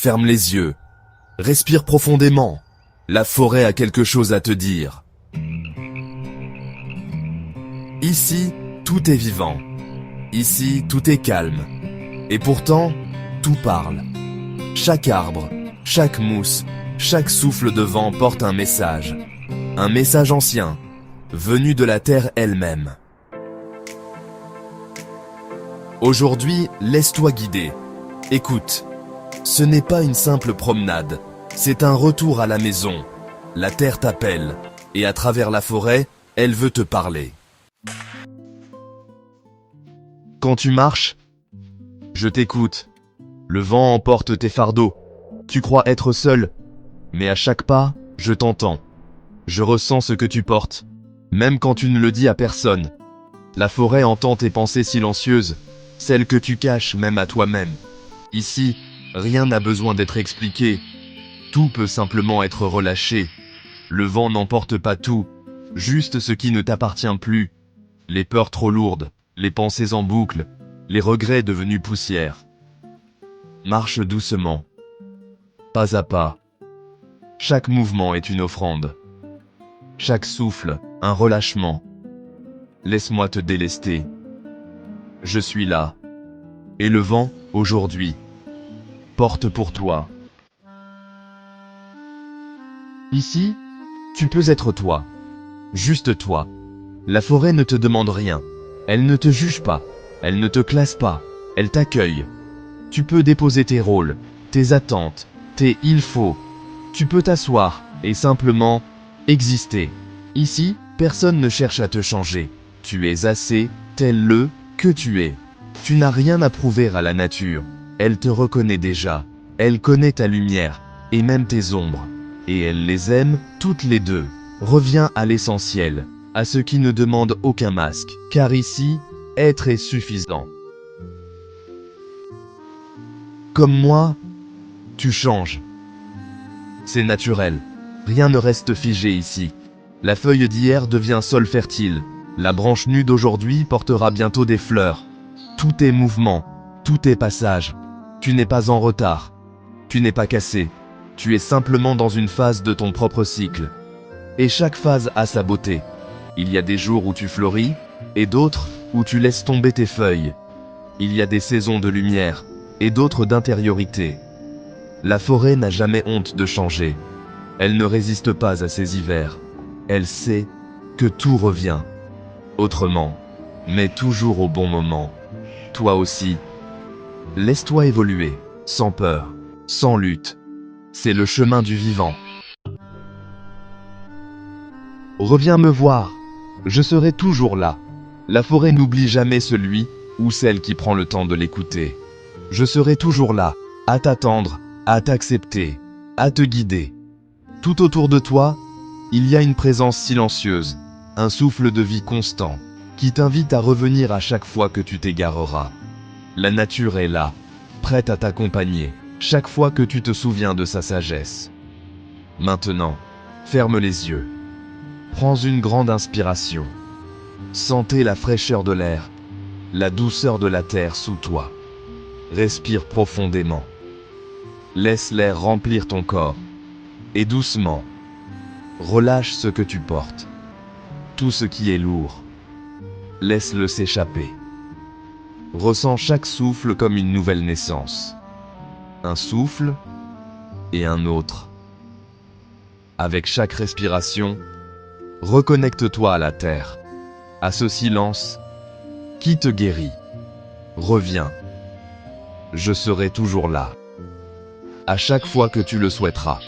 Ferme les yeux. Respire profondément. La forêt a quelque chose à te dire. Ici, tout est vivant. Ici, tout est calme. Et pourtant, tout parle. Chaque arbre, chaque mousse, chaque souffle de vent porte un message. Un message ancien, venu de la terre elle-même. Aujourd'hui, laisse-toi guider. Écoute, ce n'est pas une simple promenade, c'est un retour à la maison. La terre t'appelle, et à travers la forêt, elle veut te parler. Quand tu marches, je t'écoute. Le vent emporte tes fardeaux. Tu crois être seul, mais à chaque pas, je t'entends. Je ressens ce que tu portes, même quand tu ne le dis à personne. La forêt entend tes pensées silencieuses, celles que tu caches même à toi-même. Ici, rien n'a besoin d'être expliqué. Tout peut simplement être relâché. Le vent n'emporte pas tout, juste ce qui ne t'appartient plus. Les peurs trop lourdes, les pensées en boucle, les regrets devenus poussière. Marche doucement, pas à pas. Chaque mouvement est une offrande. Chaque souffle, un relâchement. Laisse-moi te délester. Je suis là. Et le vent, aujourd'hui, porte pour toi. Ici, tu peux être toi. Juste toi. La forêt ne te demande rien. Elle ne te juge pas. Elle ne te classe pas. Elle t'accueille. Tu peux déposer tes rôles, tes attentes, tes « il faut ». Tu peux t'asseoir et simplement exister. Ici, personne ne cherche à te changer. Tu es assez, tel le que tu es. Tu n'as rien à prouver à la nature. Elle te reconnaît déjà. Elle connaît ta lumière, et même tes ombres. Et elle les aime, toutes les deux. Reviens à l'essentiel, à ce qui ne demande aucun masque. Car ici, être est suffisant. Comme moi, tu changes. C'est naturel. Rien ne reste figé ici. La feuille d'hier devient sol fertile. La branche nue d'aujourd'hui portera bientôt des fleurs. Tout est mouvement. Tout est passage. Tu n'es pas en retard. Tu n'es pas cassé. Tu es simplement dans une phase de ton propre cycle. Et chaque phase a sa beauté. Il y a des jours où tu fleuris, et d'autres où tu laisses tomber tes feuilles. Il y a des saisons de lumière, et d'autres d'intériorité. La forêt n'a jamais honte de changer. Elle ne résiste pas à ses hivers. Elle sait que tout revient. Autrement, mais toujours au bon moment. Toi aussi, laisse-toi évoluer, sans peur, sans lutte. C'est le chemin du vivant. Reviens me voir, je serai toujours là. La forêt n'oublie jamais celui ou celle qui prend le temps de l'écouter. Je serai toujours là, à t'attendre, à t'accepter, à te guider. Tout autour de toi, il y a une présence silencieuse, un souffle de vie constant, qui t'invite à revenir à chaque fois que tu t'égareras. La nature est là, prête à t'accompagner, chaque fois que tu te souviens de sa sagesse. Maintenant, ferme les yeux. Prends une grande inspiration. Sentez la fraîcheur de l'air, la douceur de la terre sous toi. Respire profondément. Laisse l'air remplir ton corps. Et doucement, relâche ce que tu portes. Tout ce qui est lourd, laisse-le s'échapper. Ressens chaque souffle comme une nouvelle naissance. Un souffle et un autre. Avec chaque respiration, reconnecte-toi à la terre, à ce silence qui te guérit. Reviens. Je serai toujours là. À chaque fois que tu le souhaiteras.